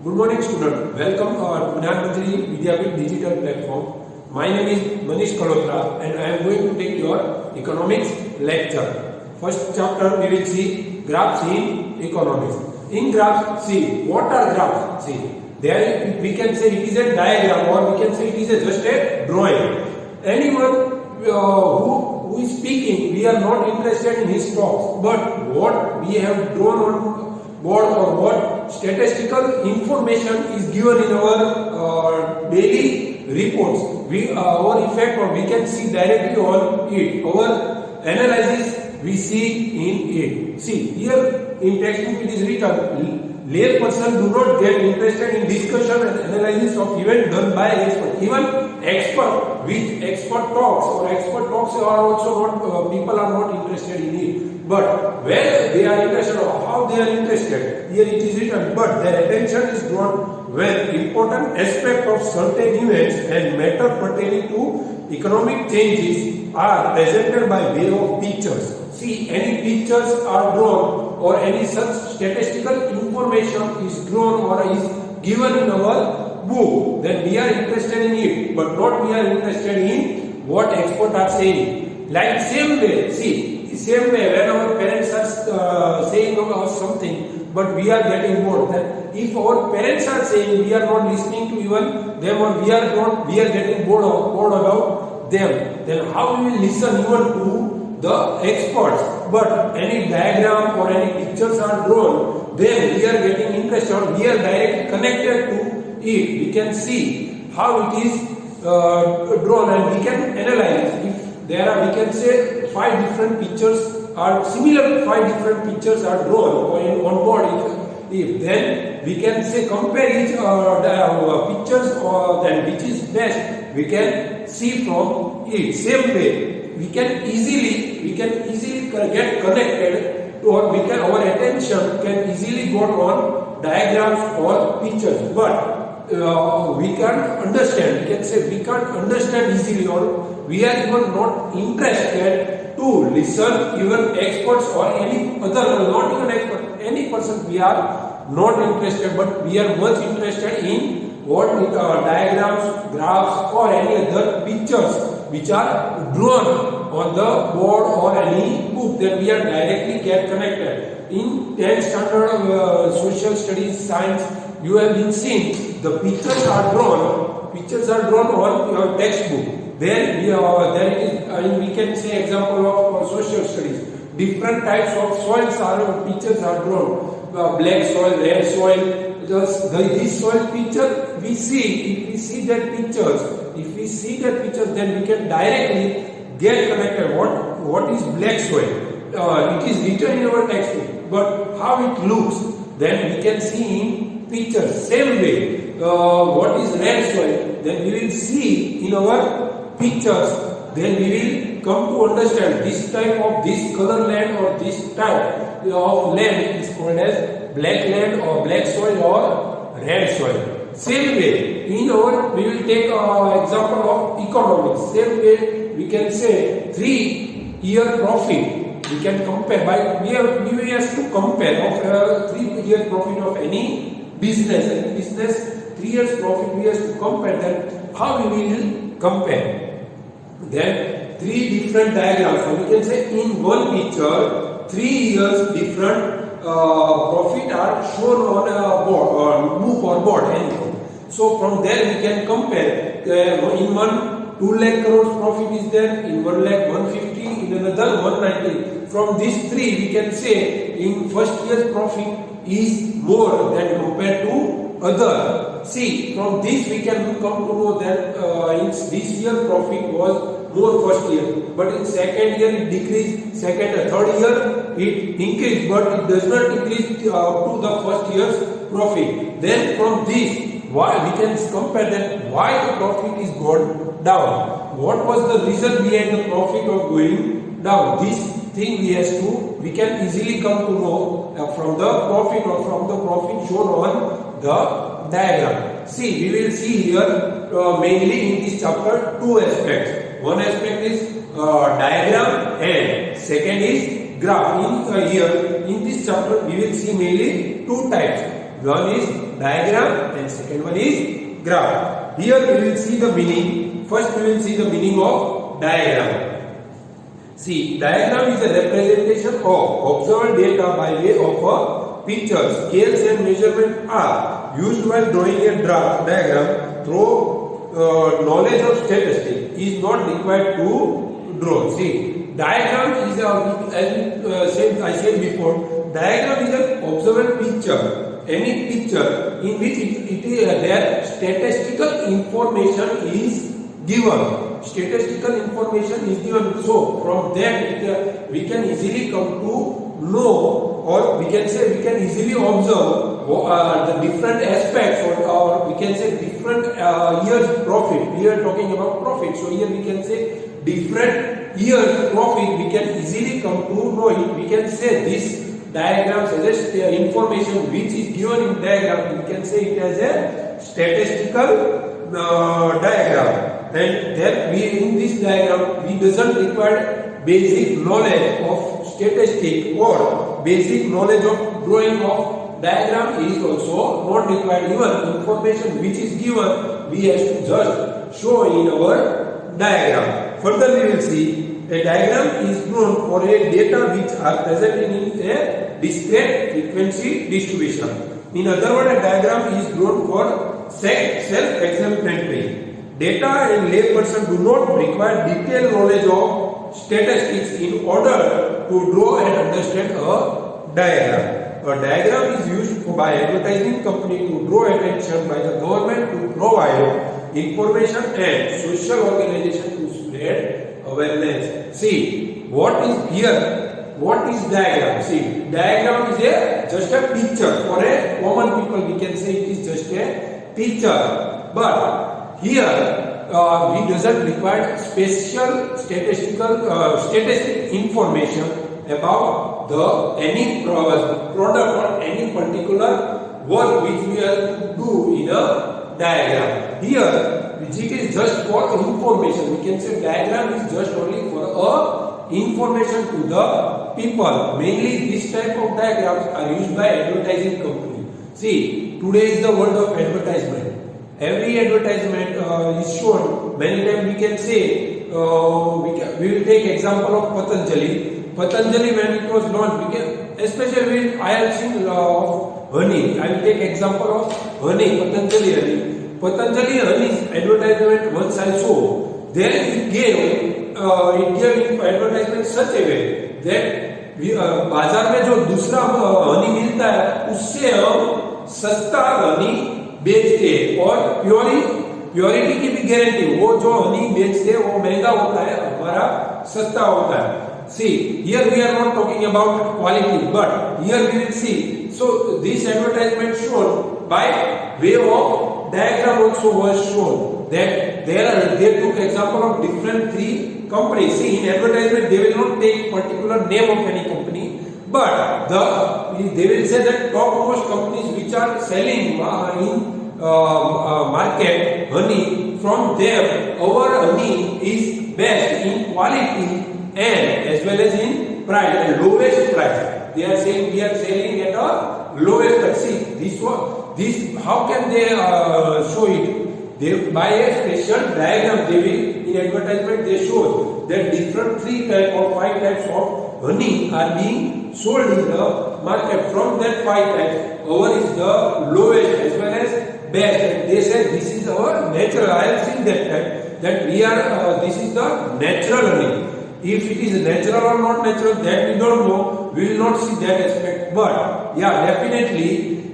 Good morning, student. Welcome to our Pradhan Vidyapith digital platform. My name is Manish Kalotra and I am going to take your economics lecture. First chapter we will see graphs in economics. In graphs, see what are graphs? See, there we can say it is a diagram or we can say it is just a drawing. Anyone who is speaking, we are not interested in his talks, but what we have drawn on board or what statistical information is given in our daily reports. Our effect or we can see directly on it. Our analysis we see in it. See here in textbook it is written, lay person do not get interested in discussion and analysis of event done by expert. Even expert, which expert talks or expert talks are also not, people are not interested in it. But where they are interested or how they are interested, here it is written, but their attention is drawn when important aspect of certain events and matter pertaining to economic changes are presented by way of pictures. See, any pictures are drawn or any such statistical information is drawn or is given in our book, then we are interested in it, but not we are interested in what experts are saying. Like same way, see, same way when our parents are saying about something, but we are getting bored. Then if our parents are saying, we are not listening to even them, or we are getting bored about them, then how we will listen even to the experts? But any diagram or any pictures are drawn, then we are getting interested or we are directly connected to it. We can see how it is drawn and we can analyze. If there are, we can say 5 different pictures are similar, 5 different pictures are drawn on board. If then we can say compare each pictures or then which is best, we can see from it. Same way, we can easily get connected to, or our attention can easily go on diagrams or pictures. But we can't understand. We can say we can't understand easily, or we are even not interested to listen even experts or any other, not even expert, any person we are not interested, but we are much interested in what diagrams, graphs or any other pictures which are drawn on the board or any book, that we are directly get connected. In 10th standard social studies science, you have been seeing the pictures are drawn on your textbook. Then we can say example of social studies. Different types of soils pictures are drawn. Black soil, red soil. This soil picture we see. If we see that pictures, then we can directly get connected. What is black soil? It is written in our textbook, but how it looks, then we can see in pictures. Same way, what is red soil? Then we will see in our pictures, then we will come to understand this type of this color land or this type of land is called as black land or black soil or red soil. Same way, we will take example of economics. Same way, we can say 3-year profit. We can compare by we have to compare of 3-year profit of any business. 3 years profit we have to compare. Then how we will compare? Then 3 different diagrams. So we can say in one picture 3 years different profit are shown on a board or book or board, anything. So from there we can compare. In one 2 lakh crores profit is there, in 1 lakh 150, in another 190. From these 3 we can say in first year's profit is more than compared to other. See, from this we can come to know that in this year profit was more first year, but in second year it decreased, third year it increased, but it does not increase up to the first year's profit. Then from this, why we can compare that why the profit is gone down. What was the reason behind the profit of going down? This thing we can easily come to know from the profit or from the profit shown on the diagram. See, we will see here mainly in this chapter 2 aspects. One aspect is diagram and second is graph. In this chapter we will see mainly 2 types. One is diagram and second one is graph. Here we will see the meaning. First we will see the meaning of diagram. See, diagram is a representation of observed data by way of a picture. Scales and measurement are used while drawing a diagram. Through knowledge of statistics is not required to draw. See, diagram is I said before, diagram is an observed picture. Any picture in which their statistical information is given. Statistical information is given. So from that we can easily come to know, or we can say we can easily observe the different aspects, or we can say different years profit. We are talking about profit. So here we can say different years profit. We can easily come to know it. We can say this diagram suggests the information which is given in diagram. We can say it as a statistical diagram. And then in this diagram we doesn't require basic knowledge of statistics or basic knowledge of drawing of diagram is also not required. Even information which is given we have to just show in our diagram. Further we will see a diagram is drawn for a data which are present in a discrete frequency distribution. In other words, a diagram is drawn for self-explanatory. Data and layperson do not require detailed knowledge of statistics in order to draw and understand a diagram. A diagram is used by advertising company to draw attention by the government to provide information and social organization to spread awareness. See, what is here? What is diagram? See, diagram is just a picture. For a common people, we can say it is just a picture. But here we doesn't require special statistic information about any product or any particular work which we are to do in a diagram. Here it is just for information. We can say diagram is just only for information to the people. Mainly this type of diagrams are used by advertising company. See, today is the world of advertisement. Every advertisement is shown. Many times we can say we will take example of Patanjali. Patanjali, when it was launched, especially I have seen of honey. I will take example of honey, Patanjali honey. Patanjali honey's advertisement once I saw. Then it gave advertisement such a way that बाजार में जो दूसरा हनी मिलता है उससे हम सस्ता हनी बेचते हैं और प्योरिटी की भी गारंटी. वो जो हनी बेचते हैं वो महंगा होता है, हमारा सस्ता होता है. See, here we are not talking about quality, but here we will see. So this advertisement shown by way of diagram also was shown that they took example of different three companies. See, in advertisement they will not take particular name of any company, but they will say that topmost companies which are selling in market honey, from there our honey is best in quality and as well as in price, and lowest price. They are saying we are selling at a lowest price. See, this how can they show it? They by a special diagram. They will in advertisement they show that different 3 type or 5 types of honey are being sold in the market. From that 5 types, our is the lowest as well as best. And they said this is our natural. I have seen that we are this is the natural honey. If it is natural or not natural, that we don't know. We will not see that aspect. But yeah, definitely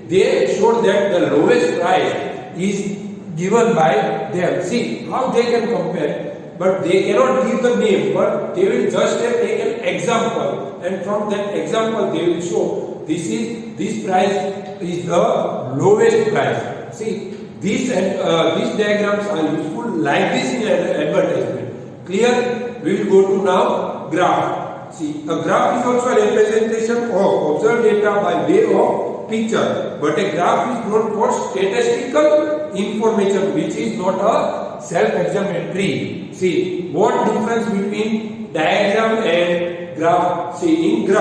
they showed that the lowest price is given by them. See how they can compare, but they cannot give the name. But they will just take an example, and from that example they will show this price is the lowest price. See, these diagrams are useful like this in advertisement. Clear? We will go to now graph. See, a graph is also a representation of observed data by way of picture, but a graph is known for statistical information which is not a self-explanatory. See, what difference between diagram and graph? See, in a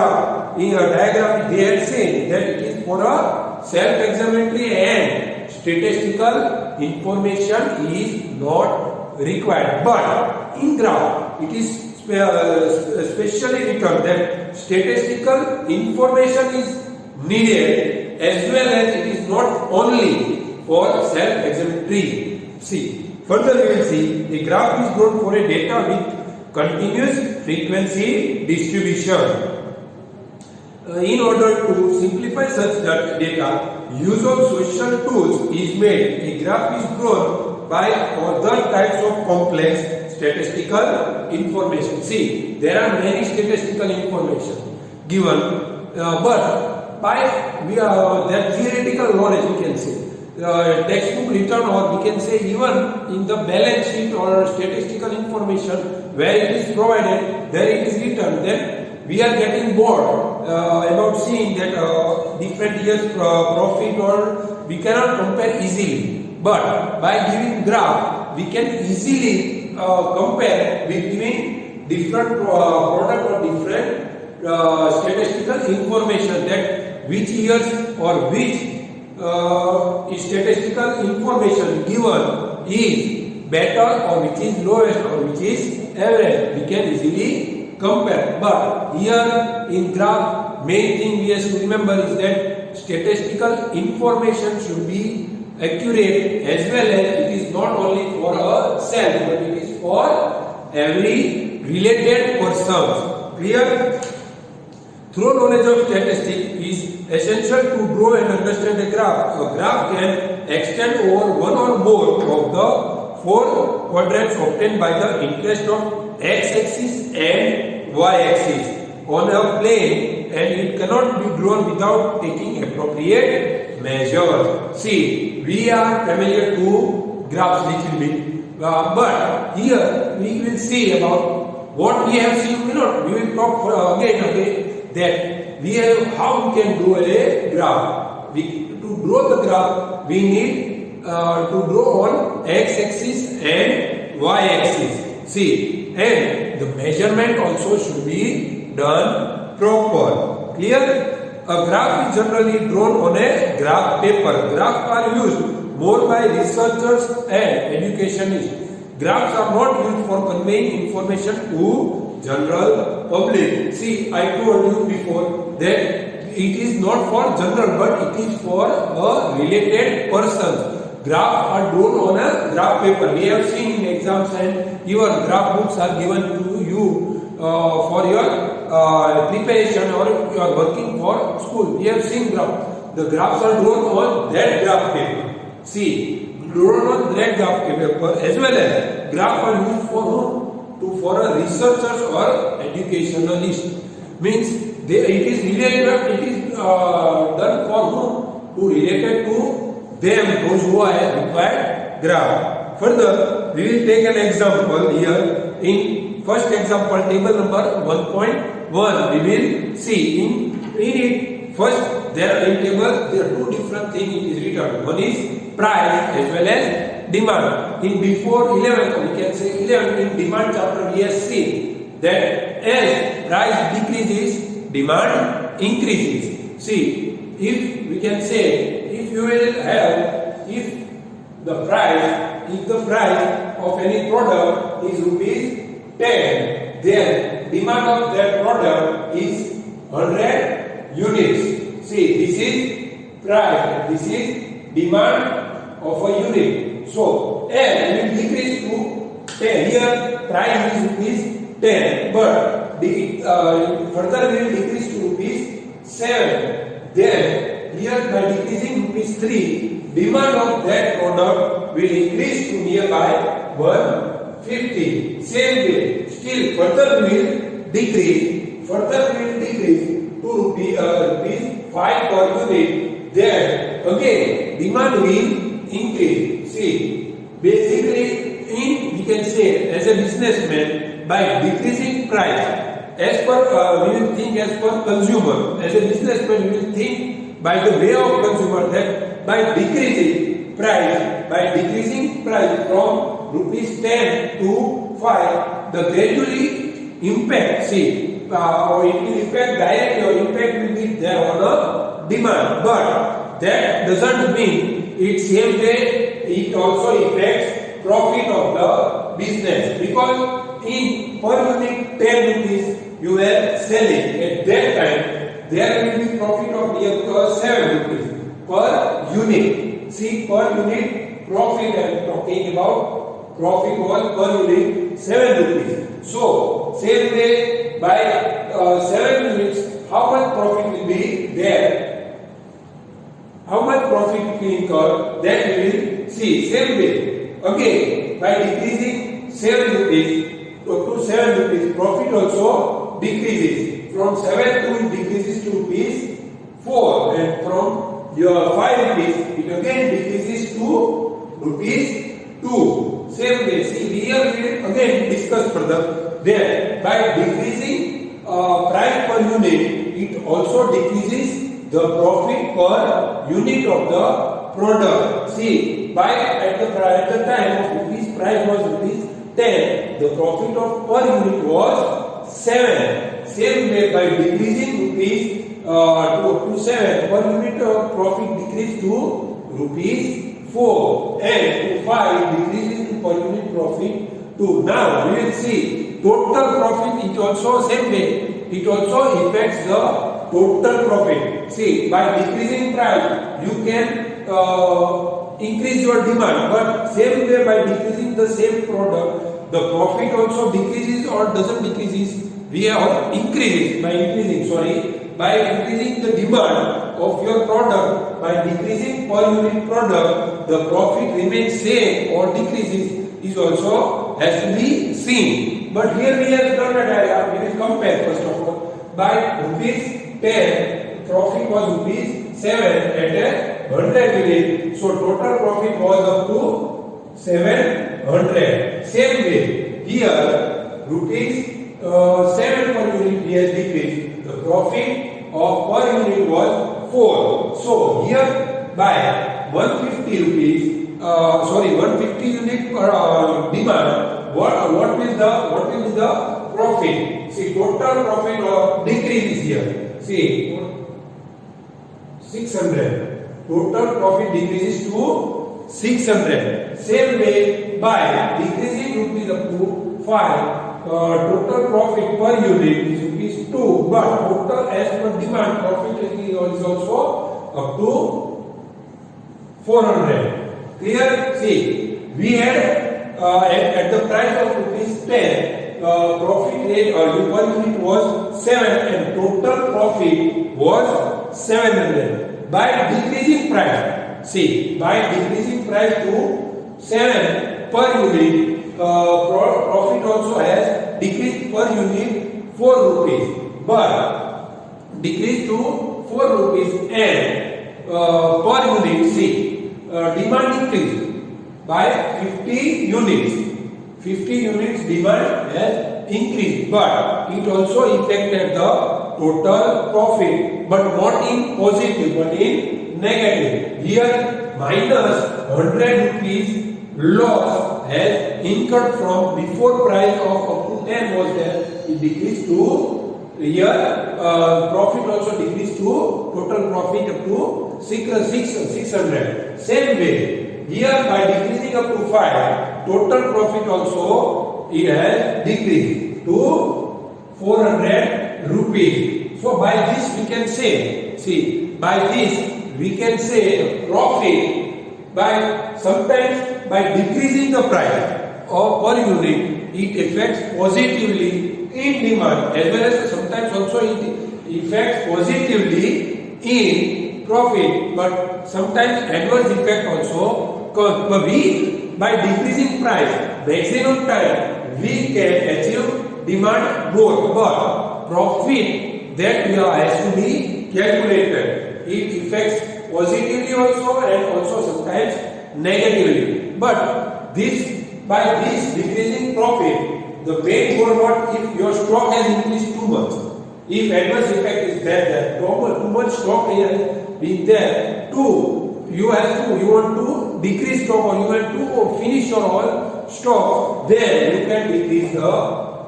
diagram they are saying that it is for a self-explanatory and statistical information is not required. But in graph, it is specially written that statistical information is needed, as well as it is not only for self-explanatory. See, further we will see a graph is drawn for a data with continuous frequency distribution. In order to simplify such data, use of social tools is made. A graph is drawn by other types of complex statistical information. See, there are many statistical information given, but by that theoretical knowledge, we can say textbook written, or we can say even in the balance sheet or statistical information where it is provided, there it is written, then we are getting bored about seeing that different years profit, or we cannot compare easily. But by giving graph, we can easily compare between different product or different statistical information, that which years or which statistical information given is better, or which is lowest, or which is average. We can easily compare. But here in graph, main thing we have to remember is that statistical information should be accurate, as well as it is not only for a self, but it is for every related person. Clear? Through knowledge of statistics is essential to draw and understand a graph. A graph can extend over one or more of the four quadrants obtained by the interest of x-axis and y-axis on a plane, and it cannot be drawn without taking appropriate measures. See, we are familiar to graphs little bit, but here we will see about what we have seen. We will talk for again that we have how we can draw a graph. To draw the graph, we need to draw on x-axis and y-axis. See, and the measurement also should be done proper. Clear? A graph is generally drawn on a graph paper. Graphs are used more by researchers and educationists. Graphs are not used for conveying information to general public. See, I told you before that it is not for general, but it is for a related person. Graphs are drawn on a graph paper. We have seen in exams, and your graph books are given to you for your preparation, or you are working for school. We have seen graph. The graphs are drawn on that graph paper. See, drawn on that graph paper, as well as graphs are used for whom? For a researchers or educationalist. Means it is related. It is done for whom? To related to them, those who are required graph. Further, we will take an example here. In first example, table number 1.1, we will see in it. First, there in table there are two different things it is written. One is price as well as demand. In before 11, we can say 11, in demand chapter we have seen that as price decreases, demand increases. See, if we can say, if you will have, if the price of any product is rupees 10, then demand of that product is 100 units. See, this is price, this is demand of a unit. So, and will decrease to 10. Here, price is rupees 10, but further will decrease to rupees 7. Then, here by decreasing rupees 3, demand of that product will increase to nearby 150. Same way, still further will decrease to rupees 5 per unit. Then again demand will increase. See, basically we can say as a businessman, by decreasing price, as per we will think as per consumer. As a businessman, we will think by the way of consumer, that by decreasing price from rupees 10 to 5, the gradually impact, or it will impact directly, or impact will be there on the demand. But that doesn't mean it same way it also affects profit of the business, because in per unit 10 rupees you were selling at that time, there will be profit of near 7 rupees per unit. See, per unit profit I am talking about, profit was per unit 7 rupees. So same way by 7 units, how much profit will be there? How much profit will incur? That we will see. Same way, again by decreasing 7 rupees to 7 rupees, profit also decreases. From 7 to it decreases to rupees 4, and from your 5 rupees it again decreases to rupees 2. Same way, see here we will again discuss further that by decreasing price per unit, it also decreases the profit per unit of the product. See, by at the time of rupees price was rupees 10, the profit of per unit was 7. Same way, by decreasing rupees to 7, per unit of profit decreased to rupees 4, and to 5 decreases to per unit profit 2. Now we will see total profit. It also same way, it also affects the total profit. See, by decreasing price you can increase your demand, but same way by decreasing the same product, the profit also decreases or doesn't decreases. We have increases by increasing the demand of your product. By decreasing per unit product, the profit remains same or decreases is also has to be seen. But here we have done a diagram. We will compare first of all. By rupees 10, profit was rupees 7 at 100 unit. So total profit was up to 700. Same way, here rupees 7 per unit he has decreased. The profit of per unit was 4. So here by 150 rupees, 150 unit demand, what will be the profit? See, total profit decrease here. See, 600. Total profit decreases to 600. Same way, by decreasing rupees up to 5, total profit per unit is rupees 2, but total as per demand profit is also up to 400. Clear? See, we had at the price of rupees 10, profit rate per unit was 7 and total profit was 700. By decreasing price, see, by decreasing price to 7 per unit, profit also has decreased per unit 4 rupees, but decreased to 4 rupees, and per unit, see, demand increased by 50 units. 50 units demand has increased, but it also affected the total profit, but not in positive, but in negative. Here minus 100 rupees loss has incurred from before price of up to 10 was there. It decreased to here profit also decreased to total profit up to 600. Same way, here by decreasing up to 5, total profit also it has decreased to 400 rupees. So by this we can say, see, by this we can say profit by sometimes by decreasing the price of per unit, it affects positively in demand, as well as sometimes also it affects positively in profit, but sometimes adverse effect also comes. But we, by decreasing price, maximum time, we can achieve demand growth, but profit that has to be calculated. It affects positively also and also sometimes negatively. But this, by this decreasing profit, the main goal what if your stock has increased too much. If adverse effect is there, too much stock has been there. You want to decrease stock, or you want to finish your all stock, then you can decrease the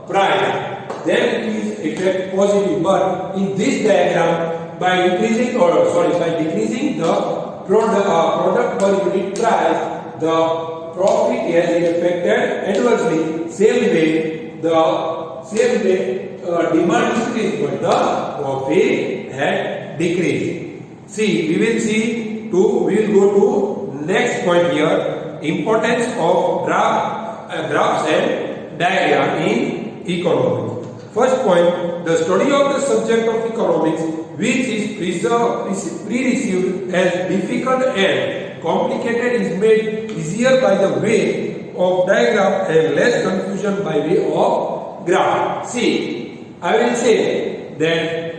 price. Then it is effect positive. But in this diagram, by decreasing the product per unit price, the profit has been affected adversely. Same way demand increased but the profit had decreased. We will go to next point here, importance of graphs and diagram in economics. First point, the study of the subject of economics which is pre-received as difficult and complicated is made easier by the way of diagram and less confusion by way of graph. I will say that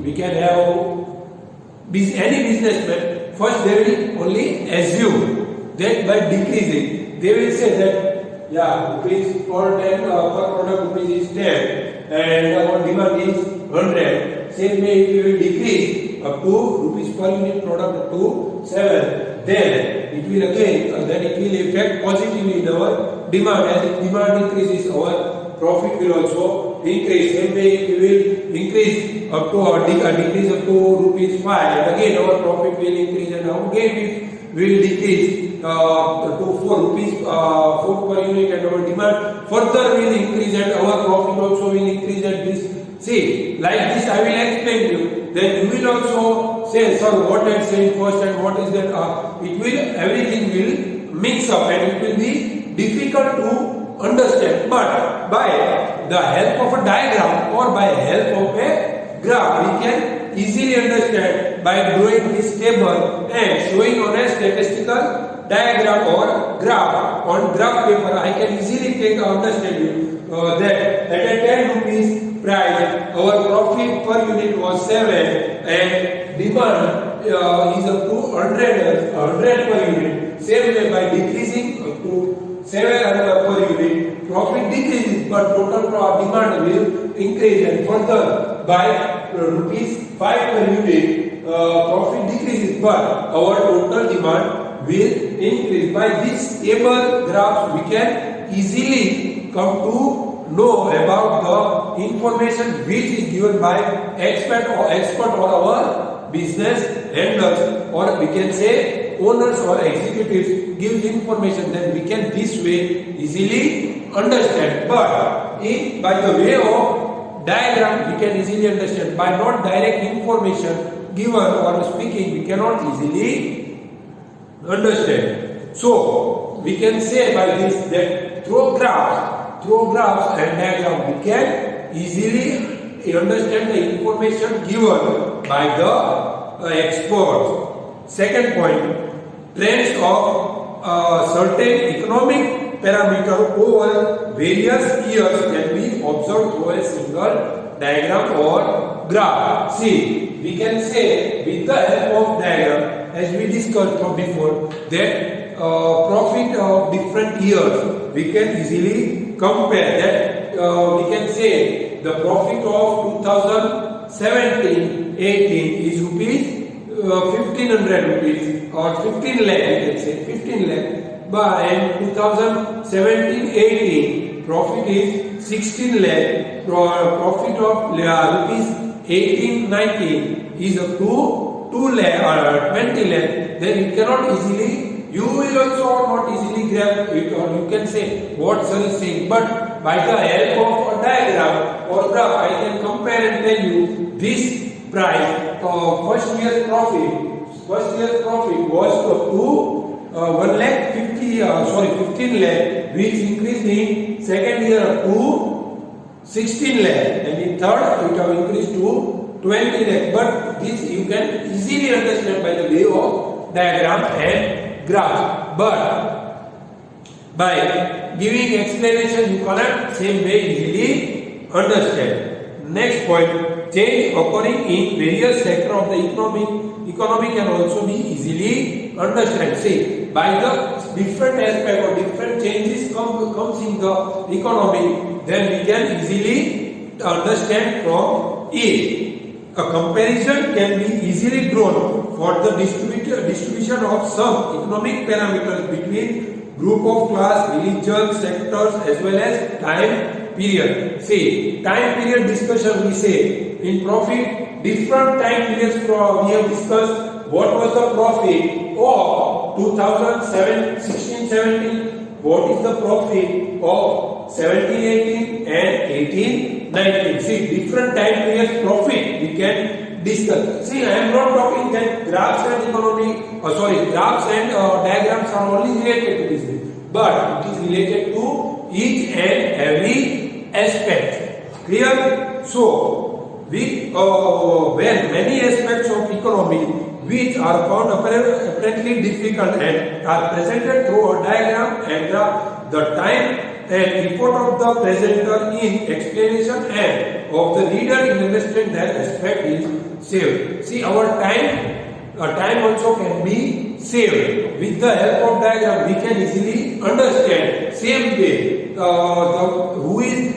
we can have any businessman. First they will only assume that by decreasing they will say that rupees per product rupees is 10 and our demand is 100. Same way if you will decrease up to rupees per unit product up to 7, then it will affect positively in our demand. As demand increases, our profit will also increase. Same way if we will increase up to or decrease up to rupees 5, and again our profit will increase, and again we will decrease to 4 rupees 4 per unit, and our demand further will increase and our profit also will increase. At this, like this I will explain to you. Then you will also say, sir, what I said first and what is that? Everything will mix up and it will be difficult to understand. But by the help of a diagram or by help of a graph, we can easily understand by drawing this table and showing on a statistical diagram or graph on graph paper. I can easily understand you that at a 10 rupees price, our profit per unit was 7 and demand is up to 100 per unit. Same way by decreasing up to 7 per unit, profit decreases but total demand will increase, and further by rupees 5 per unit, profit decreases but our total demand will increase. By this table graphs we can easily come to know about the information which is given by expert or our business handlers, or we can say owners or executives give information, then we can this way easily understand. But by the way of diagram we can easily understand. By not direct information given or speaking we cannot easily understand. So we can say by this that through graphs and diagram we can easily understand the information given by the experts. Second point, trends of certain economic parameter over various years can be observed through a single diagram or graph. We can say with the help of diagram, as we discussed from before, that profit of different years we can easily compare. That we can say the profit of 2017-18 is rupees 1500 rupees or 15 lakh, we can say 15 lakh. But in 2017-18 profit is 16 lakh. Profit of rupees 18-19 is up to 2 lakh or 20 lakh. Then you cannot easily, you will also not easily grab it, or you can say what sir is saying. But by the help of a diagram or graph, I can compare and tell you this price. First year's profit was up to 15 lakh, which increased in second year up to 16 lakh, and in third it have increased to 20 lakh. But this you can easily understand by the way of diagram and graph. But by giving explanation you cannot same way easily understand. Next point, change occurring in various sectors of the economy can also be easily understood. By the different aspect or different changes comes in the economy, then we can easily understand from it. A comparison can be easily drawn for the distribution of some economic parameters between group of class, religion, sectors as well as time period. Time period discussion, we say in profit different time periods we have discussed what was the profit of 2016-17? What is the profit of 17-18 and 18-19? See, different time periods profit we can discuss. See, I am not talking that graphs and graphs and diagrams are only related to business, but it is related to each and every aspect. Clear? So, when many aspects of economy which are found apparently difficult and are presented through a diagram and graph, the time and effort of the presenter in explanation and of the reader in understanding that aspect is saved. See, our time also can be saved. With the help of diagram, we can easily understand. Same way, who is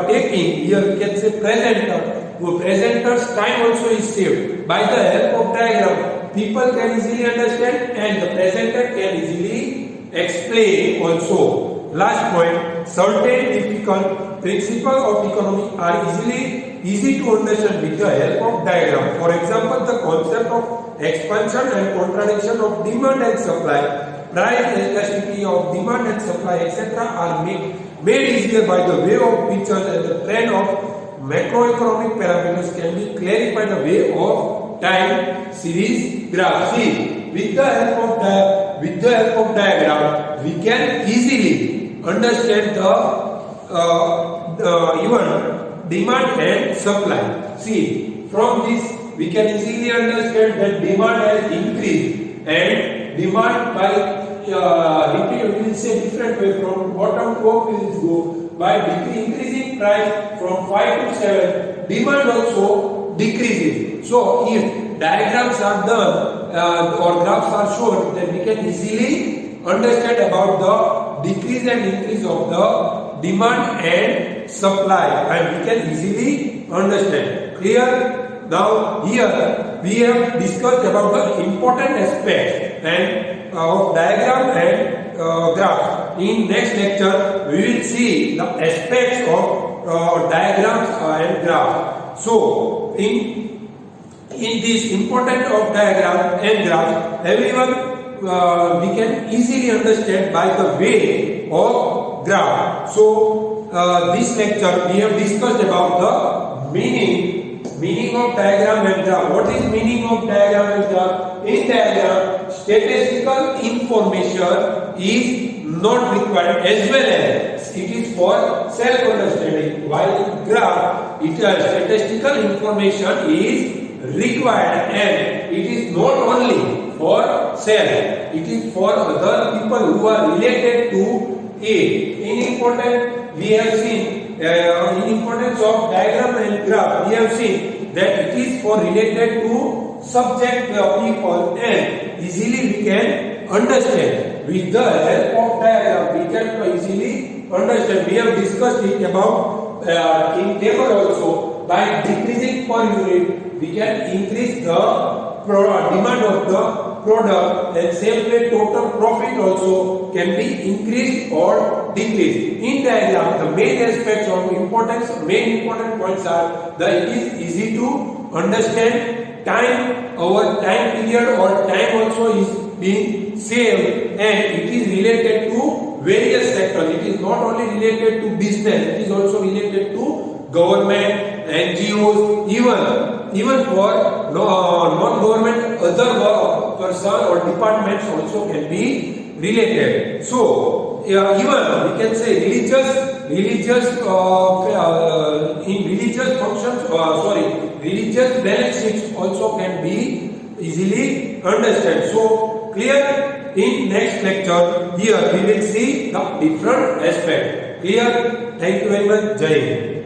taking, here we can say presenter. The presenter's time also is saved. By the help of diagram, people can easily understand and the presenter can easily explain also. Last point, certain difficult principles of economy are easy to understand with the help of diagram. For example, the concept of expansion and contraction of demand and supply, price elasticity of demand and supply, etc. are made easier by the way of pictures, and the trend of macroeconomic parameters can be clarified the way of time series graph. See, with the help of diagram, we can easily understand the even demand and supply. See, from this we can easily understand that demand has increased and demand by we will say different way from bottom to up we will go by increasing price from 5 to 7, demand also decreases. So if diagrams are done or graphs are shown, then we can easily understand about the decrease and increase of the demand and supply, and we can easily understand. Clear? Now here we have discussed about the important aspects and of diagram and graph. In next lecture we will see the aspects of diagrams and graph. So in this important of diagram and graph, everyone we can easily understand by the way of graph. So this lecture we have discussed about the meaning of diagram and graph. What is meaning of diagram and graph? In diagram, statistical information is not required as well as it is for self-understanding. While in graph, statistical information is required and it is not only for self, it is for other people who are related to it. In importance of diagram and graph, we have seen that it is for related to subject people and easily we can understand. With the help of diagram, we can easily understand. We have discussed it about in table also. By decreasing per unit, we can increase the demand of the product, and same way total profit also can be increased or decreased. In diagram, the main aspects of main important points are that it is easy to understand time, our time period or time also is being saved, and it is related to various sectors. It is not only related to business, it is also related to government, NGOs, even for non-government other person or departments also can be related. So even we can say religious balance sheets also can be easily understand. So clear? In next lecture here we will see the different aspect. Clear? Thank you very much. Jai Hind.